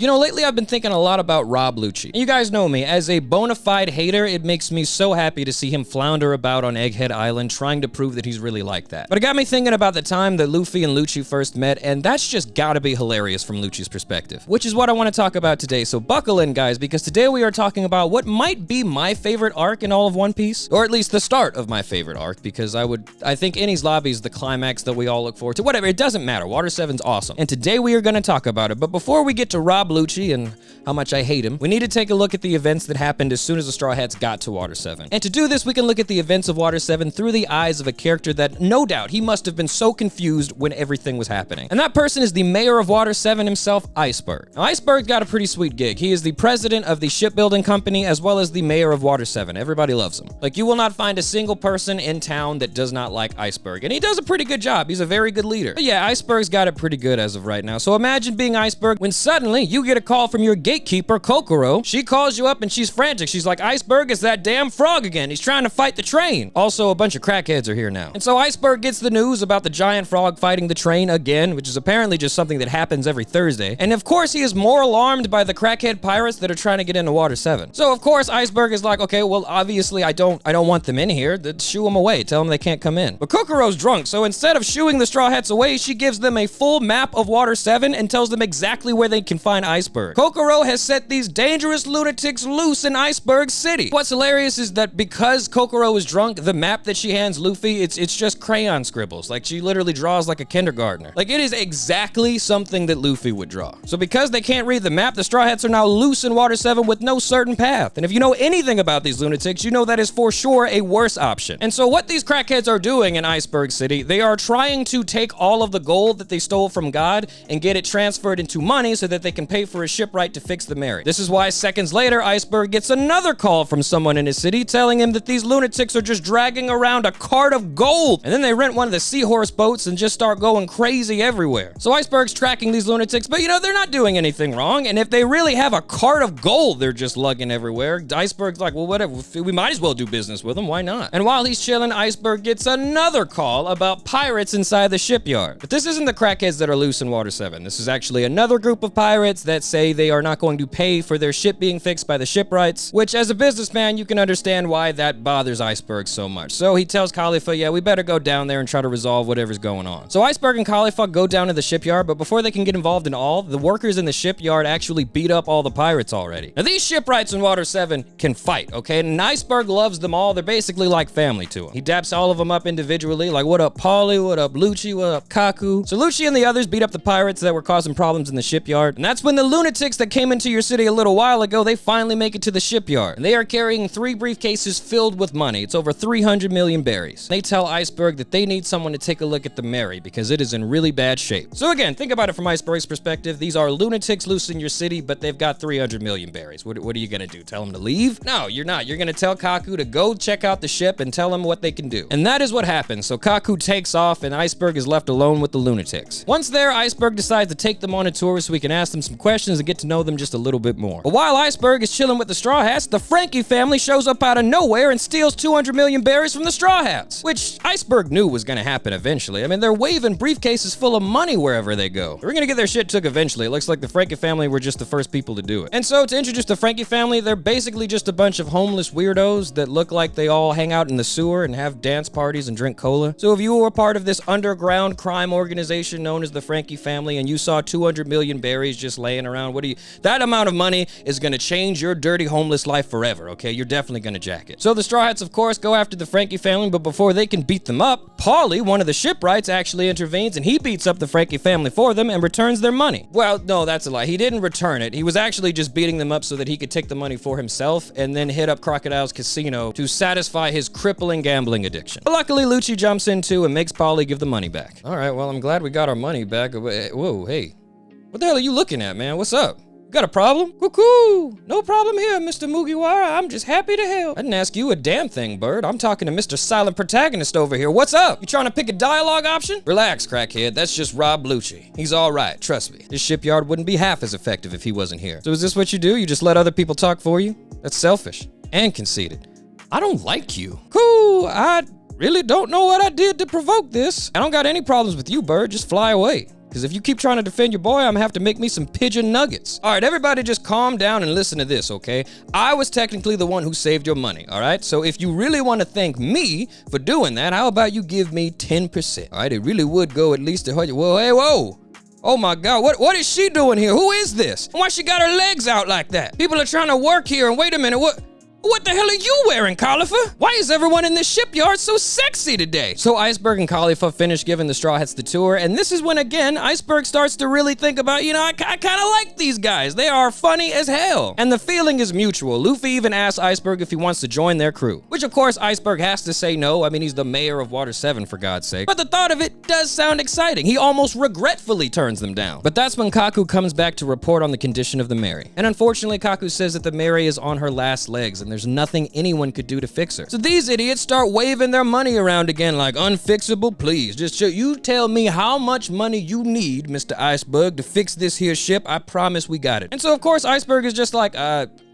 You know, lately I've been thinking a lot about Rob Lucci. You guys know me. As a bona fide hater, it makes me so happy to see him flounder about on Egghead Island trying to prove that he's really like that. But it got me thinking about the time that Luffy and Lucci first met, and that's just gotta be hilarious from Lucci's perspective. Which is what I want to talk about today, so buckle in, guys, because today we are talking about what might be my favorite arc in all of One Piece. Or at least the start of my favorite arc, because I think Enies Lobby is the climax that we all look forward to. Whatever, it doesn't matter. Water 7's awesome. And today we are gonna talk about it, but before we get to Rob Lucci and how much I hate him, we need to take a look at the events that happened as soon as the Straw Hats got to Water 7. And to do this, we can look at the events of Water 7 through the eyes of a character that, no doubt, he must have been so confused when everything was happening. And that person is the mayor of Water 7 himself, Iceberg. Now, Iceberg's got a pretty sweet gig. He is the president of the shipbuilding company as well as the mayor of Water 7. Everybody loves him. Like, you will not find a single person in town that does not like Iceberg. And he does a pretty good job. He's a very good leader. But yeah, Iceberg's got it pretty good as of right now. So imagine being Iceberg when suddenly you get a call from your gatekeeper, Kokoro. She calls you up and she's frantic. She's like, Iceberg, it's that damn frog again. He's trying to fight the train. Also, a bunch of crackheads are here now. And so Iceberg gets the news about the giant frog fighting the train again, which is apparently just something that happens every Thursday. And of course, he is more alarmed by the crackhead pirates that are trying to get into Water 7. So of course, Iceberg is like, okay, well, obviously I don't want them in here. Shoo them away. Tell them they can't come in. But Kokoro's drunk, so instead of shooing the Straw Hats away, she gives them a full map of Water 7 and tells them exactly where they can find Iceberg. Kokoro has set these dangerous lunatics loose in Iceberg City. What's hilarious is that because Kokoro is drunk, the map that she hands Luffy, it's just crayon scribbles. Like, she literally draws like a kindergartner. Like, it is exactly something that Luffy would draw. So because they can't read the map, the Straw Hats are now loose in Water 7 with no certain path. And if you know anything about these lunatics, you know that is for sure a worse option. And so what these crackheads are doing in Iceberg City, they are trying to take all of the gold that they stole from God and get it transferred into money so that they can pay for a shipwright to fix the Mary. This is why seconds later, Iceberg gets another call from someone in his city telling him that these lunatics are just dragging around a cart of gold. And then they rent one of the seahorse boats and just start going crazy everywhere. So Iceberg's tracking these lunatics, but you know, they're not doing anything wrong. And if they really have a cart of gold they're just lugging everywhere, Iceberg's like, well, whatever, we might as well do business with them. Why not? And while he's chilling, Iceberg gets another call about pirates inside the shipyard. But this isn't the crackheads that are loose in Water 7. This is actually another group of pirates that say they are not going to pay for their ship being fixed by the shipwrights, which as a businessman, you can understand why that bothers Iceberg so much. So he tells Khalifa, yeah, we better go down there and try to resolve whatever's going on. So Iceberg and Khalifa go down to the shipyard, but before they can get involved in all, the workers in the shipyard actually beat up all the pirates already. Now these shipwrights in Water 7 can fight, okay? And Iceberg loves them all. They're basically like family to him. He daps all of them up individually, like, what up Paulie, what up Lucci, what up Kaku. So Lucci and the others beat up the pirates that were causing problems in the shipyard. And that's when the lunatics that came into your city a little while ago, they finally make it to the shipyard. And they are carrying 3 briefcases filled with money. It's over 300 million berries. They tell Iceberg that they need someone to take a look at the Mary because it is in really bad shape. So again, think about it from Iceberg's perspective. These are lunatics loose in your city, but they've got 300 million berries. What are you gonna do? Tell them to leave? No, you're not. You're gonna tell Kaku to go check out the ship and tell them what they can do. And that is what happens. So Kaku takes off and Iceberg is left alone with the lunatics. Once there, Iceberg decides to take them on a tour so we can ask them some questions and get to know them just a little bit more. But while Iceberg is chilling with the Straw Hats, the Franky family shows up out of nowhere and steals 200 million berries from the Straw Hats, which Iceberg knew was gonna happen eventually. I mean, they're waving briefcases full of money wherever they go. They're gonna get their shit took eventually. It looks like the Franky family were just the first people to do it. And so to introduce the Franky family, they're basically just a bunch of homeless weirdos that look like they all hang out in the sewer and have dance parties and drink cola. So if you were a part of this underground crime organization known as the Franky family and you saw 200 million berries just laying around, that amount of money is gonna change your dirty homeless life forever, okay? You're definitely gonna jack it. So the Straw Hats, of course, go after the Franky family, but before they can beat them up, Paulie, one of the shipwrights, actually intervenes and he beats up the Franky family for them and returns their money. Well, no, that's a lie. He didn't return it. He was actually just beating them up so that he could take the money for himself and then hit up Crocodile's casino to satisfy his crippling gambling addiction. But luckily, Lucci jumps in too and makes Paulie give the money back. All right, well, I'm glad we got our money back. Whoa, hey. What the hell are you looking at, man? What's up? Got a problem? Cuckoo! No problem here, Mr. Mugiwara. I'm just happy to help. I didn't ask you a damn thing, bird. I'm talking to Mr. Silent Protagonist over here. What's up? You trying to pick a dialogue option? Relax, crackhead. That's just Rob Lucci. He's all right, trust me. This shipyard wouldn't be half as effective if he wasn't here. So is this what you do? You just let other people talk for you? That's selfish and conceited. I don't like you. Cool, I really don't know what I did to provoke this. I don't got any problems with you, bird. Just fly away. Because if you keep trying to defend your boy, I'm gonna have to make me some pigeon nuggets. All right, everybody just calm down and listen to this, okay? I was technically the one who saved your money, all right? So if you really want to thank me for doing that, how about you give me 10%? All right, it really would go at least 100. Whoa, hey, whoa. Oh my God, what is she doing here? Who is this? Why she got her legs out like that? People are trying to work here, and wait a minute, what the hell are you wearing, Caulifla? Why is everyone in this shipyard so sexy today? So Iceberg and Caulifla finish giving the Straw Hats the tour, and this is when, again, Iceberg starts to really think about, you know, I kind of like these guys. They are funny as hell. And the feeling is mutual. Luffy even asks Iceberg if he wants to join their crew, which of course Iceberg has to say no. I mean, he's the mayor of Water 7, for God's sake. But the thought of it does sound exciting. He almost regretfully turns them down. But that's when Kaku comes back to report on the condition of the Mary. And unfortunately, Kaku says that the Mary is on her last legs, and there's nothing anyone could do to fix her. So these idiots start waving their money around again like, unfixable, please. Just you tell me how much money you need, Mr. Iceberg, to fix this here ship. I promise we got it. And so, of course, Iceberg is just like,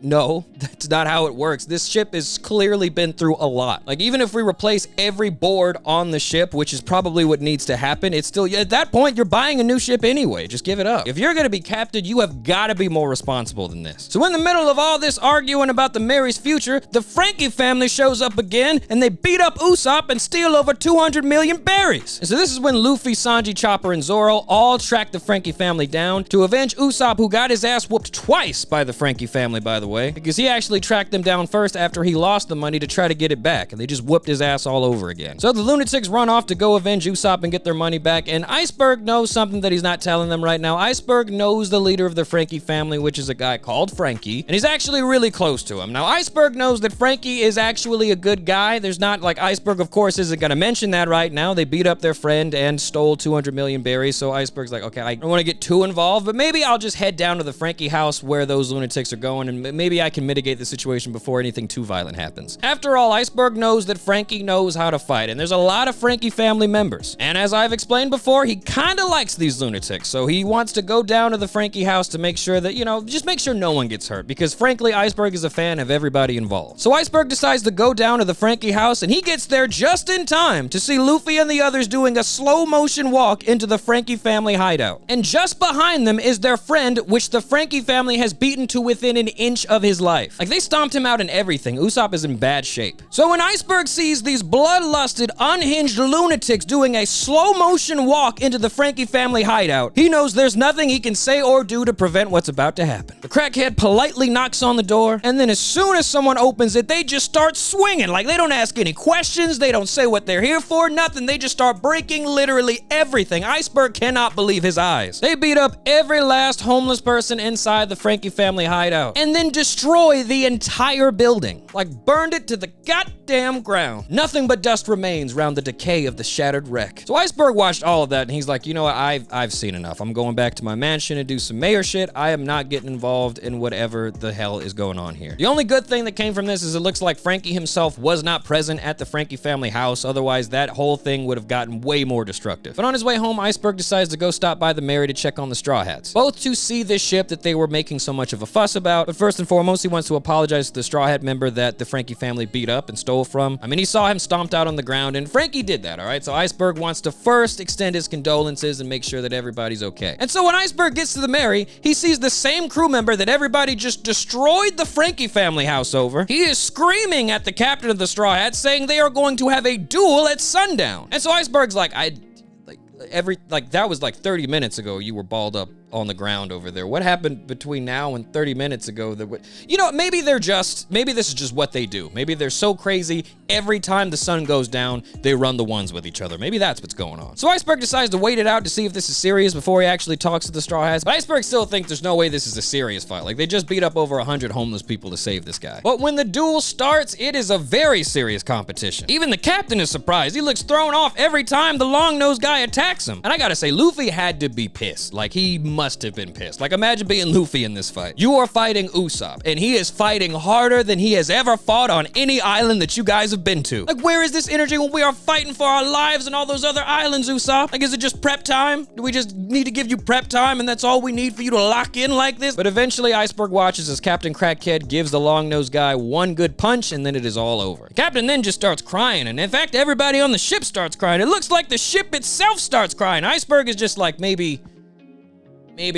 no, that's not how it works. This ship has clearly been through a lot. Like, even if we replace every board on the ship, which is probably what needs to happen, it's still, at that point, you're buying a new ship anyway. Just give it up. If you're gonna be captain, you have gotta be more responsible than this. So in the middle of all this arguing about the Mary's future, the Franky family shows up again, and they beat up Usopp and steal over 200 million berries. And so this is when Luffy, Sanji, Chopper, and Zoro all track the Franky family down to avenge Usopp, who got his ass whooped twice by the Franky family, by the way, because he actually tracked them down first after he lost the money to try to get it back, and they just whooped his ass all over again. So the lunatics run off to go avenge Usopp and get their money back, and Iceberg knows something that he's not telling them right now. Iceberg knows the leader of the Franky family, which is a guy called Franky, and he's actually really close to him. Now, Iceberg knows that Franky is actually a good guy. There's not, like, Iceberg, of course, isn't gonna mention that right now. They beat up their friend and stole 200 million berries, so Iceberg's like, okay, I don't want to get too involved, but maybe I'll just head down to the Franky house where those lunatics are going, and maybe I can mitigate the situation before anything too violent happens. After all, Iceberg knows that Franky knows how to fight, and there's a lot of Franky family members. And as I've explained before, he kind of likes these lunatics, so he wants to go down to the Franky house to make sure that, you know, just make sure no one gets hurt, because frankly, Iceberg is a fan of everybody involved. So Iceberg decides to go down to the Franky house, and he gets there just in time to see Luffy and the others doing a slow motion walk into the Franky family hideout. And just behind them is their friend, which the Franky family has beaten to within an inch of his life. Like, they stomped him out in everything. Usopp is in bad shape. So when Iceberg sees these bloodlusted, unhinged lunatics doing a slow motion walk into the Franky family hideout, he knows there's nothing he can say or do to prevent what's about to happen. The crackhead politely knocks on the door, and then as soon as someone opens it, they just start swinging. Like, they don't ask any questions, they don't say what they're here for, nothing. They just start breaking literally everything. Iceberg cannot believe his eyes. They beat up every last homeless person inside the Franky family hideout, and then destroy the entire building. Like, burned it to the goddamn ground. Nothing but dust remains around the decay of the shattered wreck. So Iceberg watched all of that, and he's like, you know what, I've seen enough. I'm going back to my mansion and do some mayor shit. I am not getting involved in whatever the hell is going on here. The only good thing that came from this is it looks like Franky himself was not present at the Franky family house. Otherwise, that whole thing would have gotten way more destructive. But on his way home, Iceberg decides to go stop by the Mary to check on the Straw Hats, both to see this ship that they were making so much of a fuss about. But first and foremost, he wants to apologize to the Straw Hat member that the Franky family beat up and stole from. I mean, he saw him stomped out on the ground, and Franky did that, all right? So Iceberg wants to first extend his condolences and make sure that everybody's okay. And so when Iceberg gets to the Mary, he sees the same crew member that everybody just destroyed the Franky family house over. He is screaming at the captain of the Straw Hats, saying they are going to have a duel at sundown. And so Iceberg's like, that was like 30 minutes ago you were balled up on the ground over there. What happened between now and 30 minutes ago that you know, maybe this is just what they do. Maybe they're so crazy, every time the sun goes down, they run the ones with each other. Maybe that's what's going on. So Iceberg decides to wait it out to see if this is serious before he actually talks to the Straw Hats. But Iceberg still thinks there's no way this is a serious fight. Like, they just beat up over 100 homeless people to save this guy. But when the duel starts, it is a very serious competition. Even the captain is surprised. He looks thrown off every time the long-nosed guy attacks him. And I gotta say, Luffy had to be pissed. Like, he must must have been pissed. Like, imagine being Luffy in this fight. You are fighting Usopp, and he is fighting harder than he has ever fought on any island that you guys have been to. Like, where is this energy when we are fighting for our lives and all those other islands, Usopp? Like, is it just prep time? Do we just need to give you prep time and that's all we need for you to lock in like this? But eventually, Iceberg watches as Captain Crackhead gives the long-nosed guy one good punch, and then it is all over. The captain then just starts crying, and in fact, everybody on the ship starts crying. It looks like the ship itself starts crying. Iceberg is just like, maybe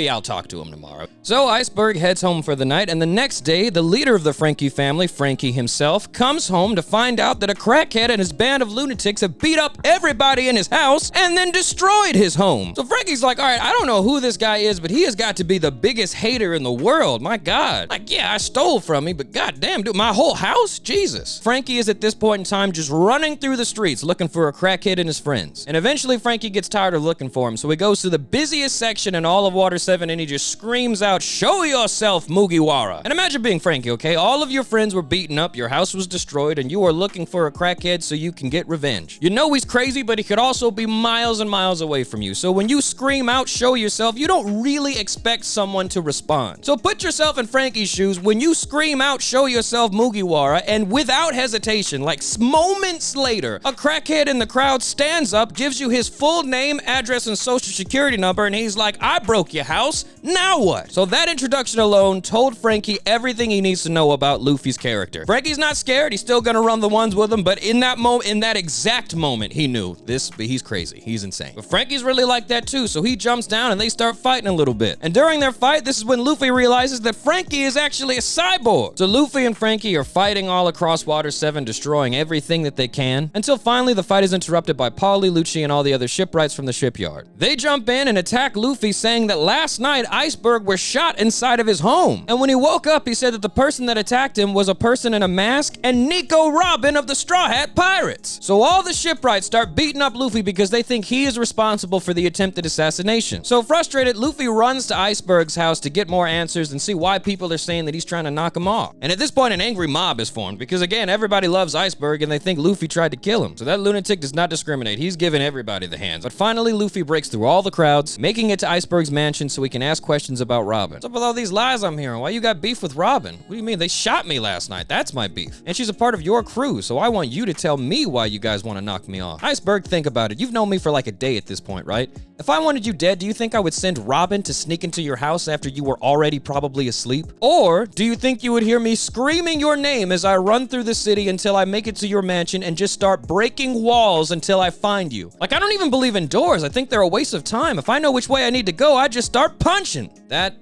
I'll talk to him tomorrow. So Iceberg heads home for the night, and the next day, the leader of the Franky family, Franky himself, comes home to find out that a crackhead and his band of lunatics have beat up everybody in his house and then destroyed his home. So Franky's like, all right, I don't know who this guy is, but he has got to be the biggest hater in the world. My God. Like, yeah, I stole from me, but goddamn, dude, my whole house? Jesus. Franky is at this point in time just running through the streets looking for a crackhead and his friends. And eventually Franky gets tired of looking for him, so he goes to the busiest section in all of Water 7 and he just screams out, "Show yourself, Mugiwara." And imagine being Franky, okay? All of your friends were beaten up, your house was destroyed, and you are looking for a crackhead so you can get revenge. You know he's crazy, but he could also be miles and miles away from you. So when you scream out, "Show yourself," you don't really expect someone to respond. So put yourself in Franky's shoes. When you scream out, "Show yourself, Mugiwara," and without hesitation, like moments later, a crackhead in the crowd stands up, gives you his full name, address, and social security number, and he's like, "I broke your house. Now what?" So that introduction alone told Franky everything he needs to know about Luffy's character. Franky's not scared. He's still gonna run the ones with him, but in that exact moment, he knew he's crazy. He's insane. But Franky's really like that too, so he jumps down and they start fighting a little bit. And during their fight, this is when Luffy realizes that Franky is actually a cyborg. So Luffy and Franky are fighting all across Water 7, destroying everything that they can, until finally the fight is interrupted by Paulie, Lucci, and all the other shipwrights from the shipyard. They jump in and attack Luffy, saying that last night Iceberg was shot inside of his home. And when he woke up, he said that the person that attacked him was a person in a mask and Nico Robin of the Straw Hat Pirates. So all the shipwrights start beating up Luffy because they think he is responsible for the attempted assassination. So frustrated, Luffy runs to Iceberg's house to get more answers and see why people are saying that he's trying to knock him off. And at this point, an angry mob is formed because, again, everybody loves Iceberg and they think Luffy tried to kill him. So that lunatic does not discriminate. He's giving everybody the hands. But finally, Luffy breaks through all the crowds, making it to Iceberg's mansion so he can ask questions about Robin. What's up with all these lies I'm hearing? Why you got beef with Robin? What do you mean? They shot me last night. That's my beef. And she's a part of your crew, so I want you to tell me why you guys want to knock me off. Iceberg, think about it. You've known me for like a day at this point, right? If I wanted you dead, do you think I would send Robin to sneak into your house after you were already probably asleep? Or do you think you would hear me screaming your name as I run through the city until I make it to your mansion and just start breaking walls until I find you? Like, I don't even believe in doors. I think they're a waste of time. If I know which way I need to go, I just start punching. That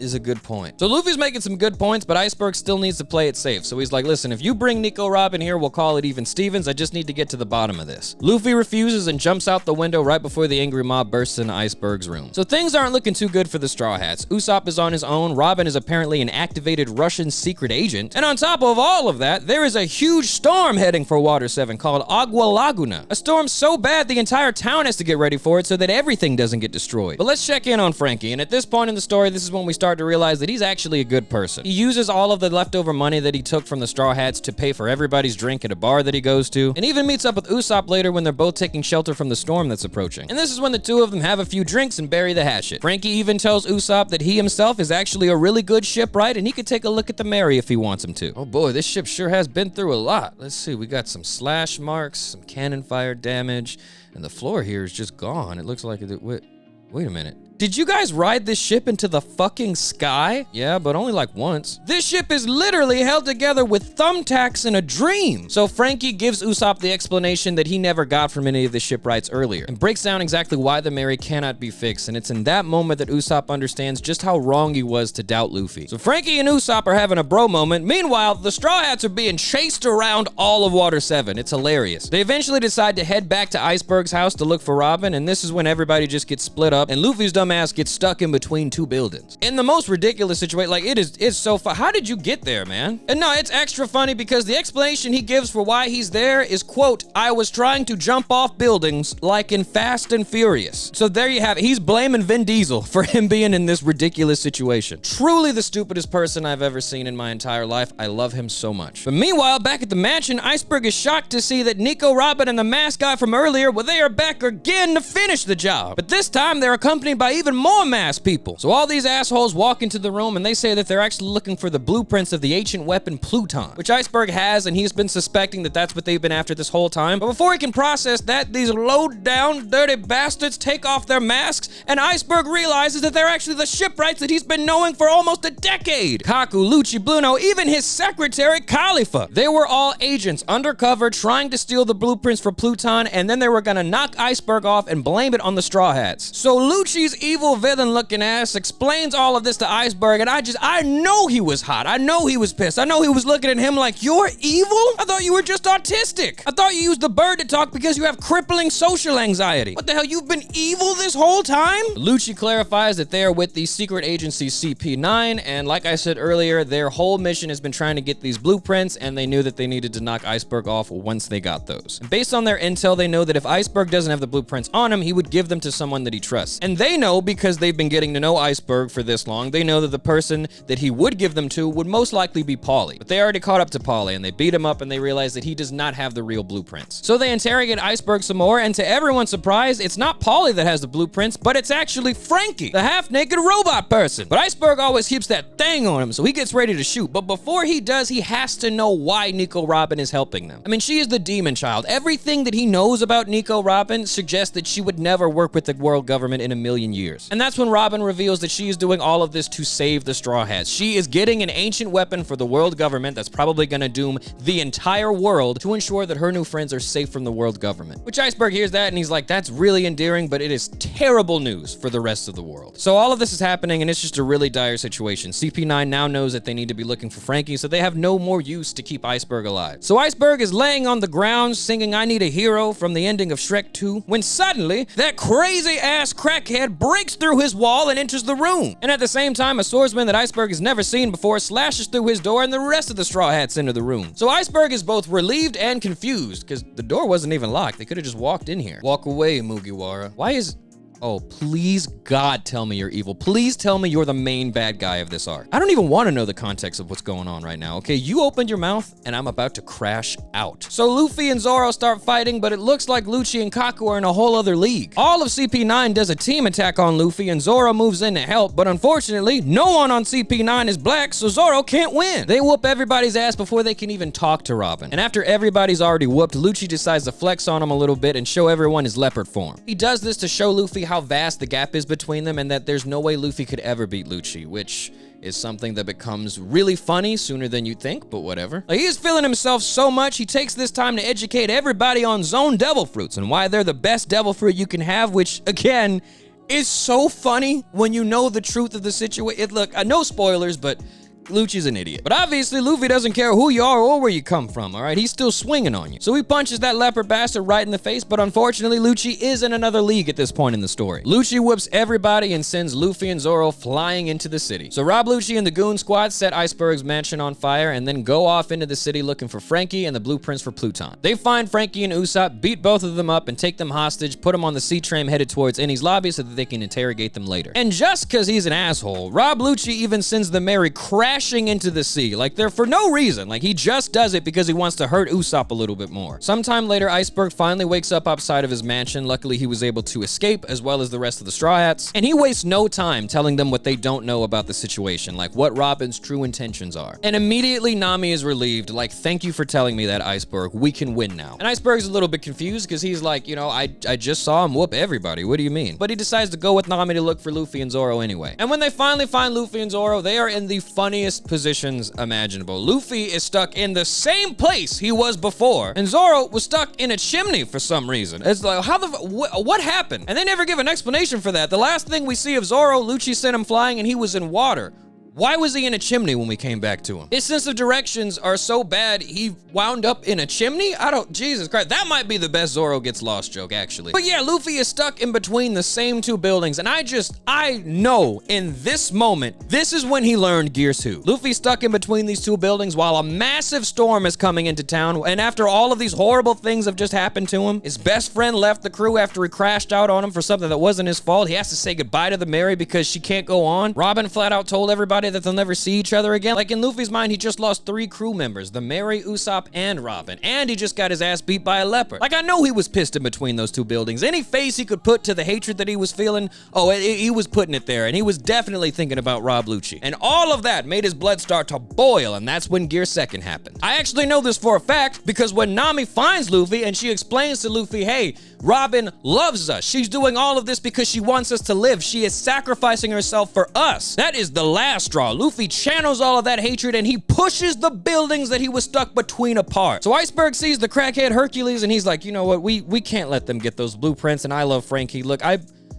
is a good point. So Luffy's making some good points, but Iceberg still needs to play it safe. So he's like, listen, if you bring Nico Robin here, we'll call it even Stevens. I just need to get to the bottom of this. Luffy refuses and jumps out the window right before the angry mob bursts into Iceberg's room. So things aren't looking too good for the Straw Hats. Usopp is on his own. Robin is apparently an activated Russian secret agent. And on top of all of that, there is a huge storm heading for Water 7 called Agua Laguna. A storm so bad the entire town has to get ready for it so that everything doesn't get destroyed. But let's check in on Franky. And at this point in the story, this is when we start to realize that he's actually a good person. He uses all of the leftover money that he took from the Straw Hats to pay for everybody's drink at a bar that he goes to, and even meets up with Usopp later when they're both taking shelter from the storm that's approaching. And this is when the two of them have a few drinks and bury the hatchet. Franky even tells Usopp that he himself is actually a really good shipwright and he could take a look at the Mary if he wants him to. Oh boy, this ship sure has been through a lot. Let's see, we got some slash marks, some cannon fire damage, and the floor here is just gone. It looks like it. Wait a minute. Did you guys ride this ship into the fucking sky? Yeah, but only like once. This ship is literally held together with thumbtacks in a dream. So Franky gives Usopp the explanation that he never got from any of the shipwrights earlier and breaks down exactly why the Mary cannot be fixed. And it's in that moment that Usopp understands just how wrong he was to doubt Luffy. So Franky and Usopp are having a bro moment. Meanwhile, the Straw Hats are being chased around all of Water 7. It's hilarious. They eventually decide to head back to Iceberg's house to look for Robin, and this is when everybody just gets split up and Luffy's dumbass gets stuck in between two buildings. In the most ridiculous situation, like it's so fun. How did you get there, man? And no, it's extra funny because the explanation he gives for why he's there is, quote, "I was trying to jump off buildings like in Fast and Furious." So there you have it. He's blaming Vin Diesel for him being in this ridiculous situation. Truly the stupidest person I've ever seen in my entire life. I love him so much. But meanwhile, back at the mansion, Iceberg is shocked to see that Nico Robin and the mask guy from earlier, well, they are back again to finish the job. But this time they're accompanied by even more masked people. So all these assholes walk into the room and they say that they're actually looking for the blueprints of the ancient weapon Pluton, which Iceberg has, and he's been suspecting that that's what they've been after this whole time. But before he can process that, these low-down, dirty bastards take off their masks, and Iceberg realizes that they're actually the shipwrights that he's been knowing for almost a decade. Kaku, Lucci, Bruno, even his secretary, Khalifa. They were all agents undercover trying to steal the blueprints for Pluton, and then they were gonna knock Iceberg off and blame it on the Straw Hats. So Lucci's evil villain-looking ass explains all of this to Iceberg, and I know he was hot. I know he was pissed. I know he was looking at him like, you're evil? I thought you were just autistic. I thought you used the bird to talk because you have crippling social anxiety. What the hell, you've been evil this whole time? Lucci clarifies that they are with the secret agency CP9, and like I said earlier, their whole mission has been trying to get these blueprints, and they knew that they needed to knock Iceberg off once they got those. And based on their intel, they know that if Iceberg doesn't have the blueprints on him, he would give them to someone that he trusts. And they know, because they've been getting to know Iceberg for this long, they know that the person that he would give them to would most likely be Paulie. But they already caught up to Paulie, and they beat him up, and they realize that he does not have the real blueprints. So they interrogate Iceberg some more, and to everyone's surprise, it's not Paulie that has the blueprints, but it's actually Franky, the half-naked robot person. But Iceberg always keeps that thing on him, so he gets ready to shoot. But before he does, he has to know why Nico Robin is helping them. I mean, she is the demon child. Everything that he knows about Nico Robin suggests that she would never work with the world government in a million years. And that's when Robin reveals that she is doing all of this to save the Straw Hats. She is getting an ancient weapon for the world government that's probably gonna doom the entire world to ensure that her new friends are safe from the world government. Which Iceberg hears that and he's like, that's really endearing, but it is terrible news for the rest of the world. So all of this is happening and it's just a really dire situation. CP9 now knows that they need to be looking for Franky, so they have no more use to keep Iceberg alive. So Iceberg is laying on the ground singing I Need a Hero from the ending of Shrek 2, when suddenly that crazy ass crackhead breaks through his wall and enters the room. And at the same time, a swordsman that Iceberg has never seen before slashes through his door and the rest of the Straw Hats enter the room. So Iceberg is both relieved and confused, because the door wasn't even locked. They could have just walked in here. Walk away, Mugiwara. Why is... Oh, please, God, tell me you're evil. Please tell me you're the main bad guy of this arc. I don't even want to know the context of what's going on right now, okay? You opened your mouth, and I'm about to crash out. So Luffy and Zoro start fighting, but it looks like Lucci and Kaku are in a whole other league. All of CP9 does a team attack on Luffy, and Zoro moves in to help, but unfortunately, no one on CP9 is black, so Zoro can't win. They whoop everybody's ass before they can even talk to Robin. And after everybody's already whooped, Lucci decides to flex on him a little bit and show everyone his leopard form. He does this to show Luffy how vast the gap is between them and that there's no way Luffy could ever beat Lucci, which is something that becomes really funny sooner than you think, but whatever. Like, he is feeling himself so much, he takes this time to educate everybody on zone devil fruits and why they're the best devil fruit you can have, which, again, is so funny when you know the truth of the situation. Look, no spoilers, but Lucci's an idiot. But obviously, Luffy doesn't care who you are or where you come from, all right? He's still swinging on you. So he punches that leopard bastard right in the face, but unfortunately, Lucci is in another league at this point in the story. Lucci whoops everybody and sends Luffy and Zoro flying into the city. So Rob Lucci and the Goon Squad set Iceberg's mansion on fire and then go off into the city looking for Franky and the blueprints for Pluton. They find Franky and Usopp, beat both of them up, and take them hostage, put them on the sea train headed towards Eni's lobby so that they can interrogate them later. And just because he's an asshole, Rob Lucci even sends the Mary crashing into the sea, like they're for no reason. Like, he just does it because he wants to hurt Usopp a little bit more. Sometime later, Iceberg finally wakes up outside of his mansion. Luckily, he was able to escape, as well as the rest of the Straw Hats, and he wastes no time telling them what they don't know about the situation, like what Robin's true intentions are. And immediately, Nami is relieved, like, thank you for telling me that, Iceberg. We can win now. And Iceberg's a little bit confused because he's like, you know, I just saw him whoop everybody. What do you mean? But he decides to go with Nami to look for Luffy and Zoro anyway. And when they finally find Luffy and Zoro, they are in the funniest positions imaginable. Luffy is stuck in the same place he was before, and Zoro was stuck in a chimney for some reason. It's like, how the what happened? And they never give an explanation for that. The last thing we see of Zoro, Lucci sent him flying and he was in water. Why was he in a chimney when we came back to him? His sense of directions are so bad, he wound up in a chimney? Jesus Christ, that might be the best Zoro gets lost joke, actually. But yeah, Luffy is stuck in between the same two buildings, and I know in this moment, this is when he learned Gear 2. Luffy's stuck in between these two buildings while a massive storm is coming into town, and after all of these horrible things have just happened to him, his best friend left the crew after he crashed out on him for something that wasn't his fault. He has to say goodbye to the Mary because she can't go on. Robin flat out told everybody decided that they'll never see each other again. Like in Luffy's mind, he just lost 3 crew members, the Mary, Usopp, and Robin, and he just got his ass beat by a leopard. Like I know he was pissed in between those 2 buildings. Any face he could put to the hatred that he was feeling, oh, he was putting it there, and he was definitely thinking about Rob Lucci. And all of that made his blood start to boil, and that's when Gear 2nd happened. I actually know this for a fact because when Nami finds Luffy and she explains to Luffy, hey, Robin loves us. She's doing all of this because she wants us to live. She is sacrificing herself for us. That is the last straw. Luffy channels all of that hatred and he pushes the buildings that he was stuck between apart. So Iceberg sees the crackhead Hercules and he's like, you know what, we can't let them get those blueprints, and I love Franky. Look,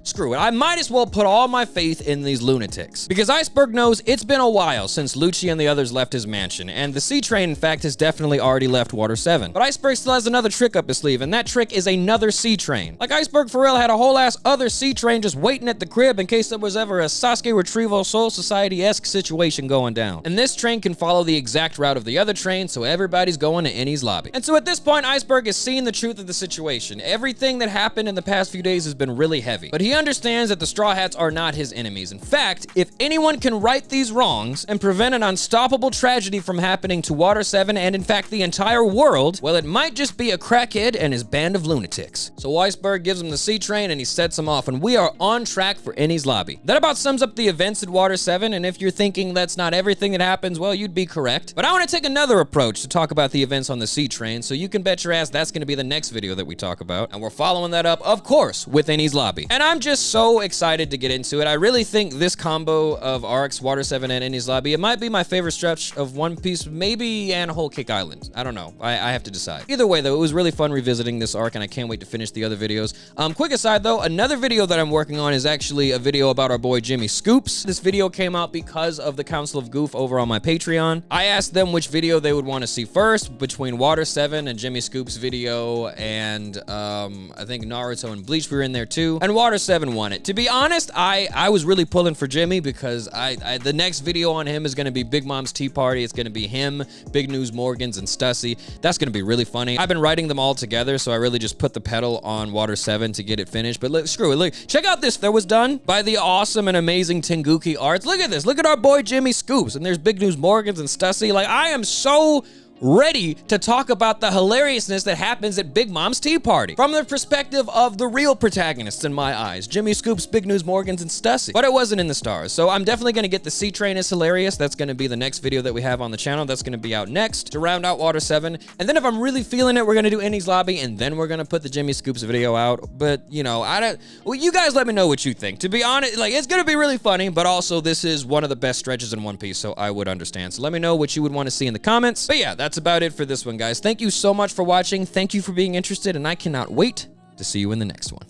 screw it. I might as well put all my faith in these lunatics. Because Iceberg knows it's been a while since Lucci and the others left his mansion, and the sea train, in fact, has definitely already left Water 7. But Iceberg still has another trick up his sleeve, and that trick is another sea train. Like Iceberg for real had a whole ass other sea train just waiting at the crib in case there was ever a Sasuke Retrieval Soul Society-esque situation going down. And this train can follow the exact route of the other train, so everybody's going to Eni's lobby. And so at this point, Iceberg is seeing the truth of the situation. Everything that happened in the past few days has been really heavy. But he understands that the Straw Hats are not his enemies. In fact, if anyone can right these wrongs and prevent an unstoppable tragedy from happening to Water 7 and in fact the entire world, well, it might just be a crackhead and his band of lunatics. So Iceberg gives him the sea train and he sets him off, and we are on track for Eni's lobby. That about sums up the events at Water 7, and if you're thinking that's not everything that happens, well, you'd be correct. But I want to take another approach to talk about the events on the sea train, so you can bet your ass that's going to be the next video that we talk about, and we're following that up, of course, with Eni's lobby. And I'm just so excited to get into it. I really think this combo of arcs, Water 7 and Eni's lobby, it might be my favorite stretch of One Piece, maybe, and Whole Cake Island. I don't know. I have to decide. Either way, though, it was really fun revisiting this arc, and I can't wait to finish the other videos. Quick aside, though, another video that I'm working on is actually a video about our boy Jimmy Scoops. This video came out because of the Council of Goof over on my Patreon. I asked them which video they would want to see first between Water 7 and Jimmy Scoops' video, and I think Naruto and Bleach were in there too, and Water 7 won it. To be honest, I was really pulling for Jimmy because the next video on him is going to be Big Mom's Tea Party. It's going to be him, Big News Morgans, and Stussy. That's going to be really funny. I've been writing them all together, so I really just put the pedal on Water 7 to get it finished. But look, screw it. Look, check out this. That was done by the awesome and amazing Tenguki Arts. Look at this. Look at our boy Jimmy Scoops. And there's Big News Morgans and Stussy. Like, I am so ready to talk about the hilariousness that happens at Big Mom's Tea Party from the perspective of the real protagonists in my eyes, Jimmy Scoops, Big News Morgans, and Stussy. But it wasn't in the stars, so I'm definitely going to get the Sea Train is hilarious. That's going to be the next video that we have on the channel. That's going to be out next to round out Water 7. And then if I'm really feeling it, we're going to do Eni's lobby, and then we're going to put the Jimmy Scoops video out. But, you know, well, you guys let me know what you think. To be honest, like, it's going to be really funny, but also this is one of the best stretches in One Piece, so I would understand. So let me know what you would want to see in the comments. But yeah, that's about it for this one, guys. Thank you so much for watching. Thank you for being interested, and I cannot wait to see you in the next one.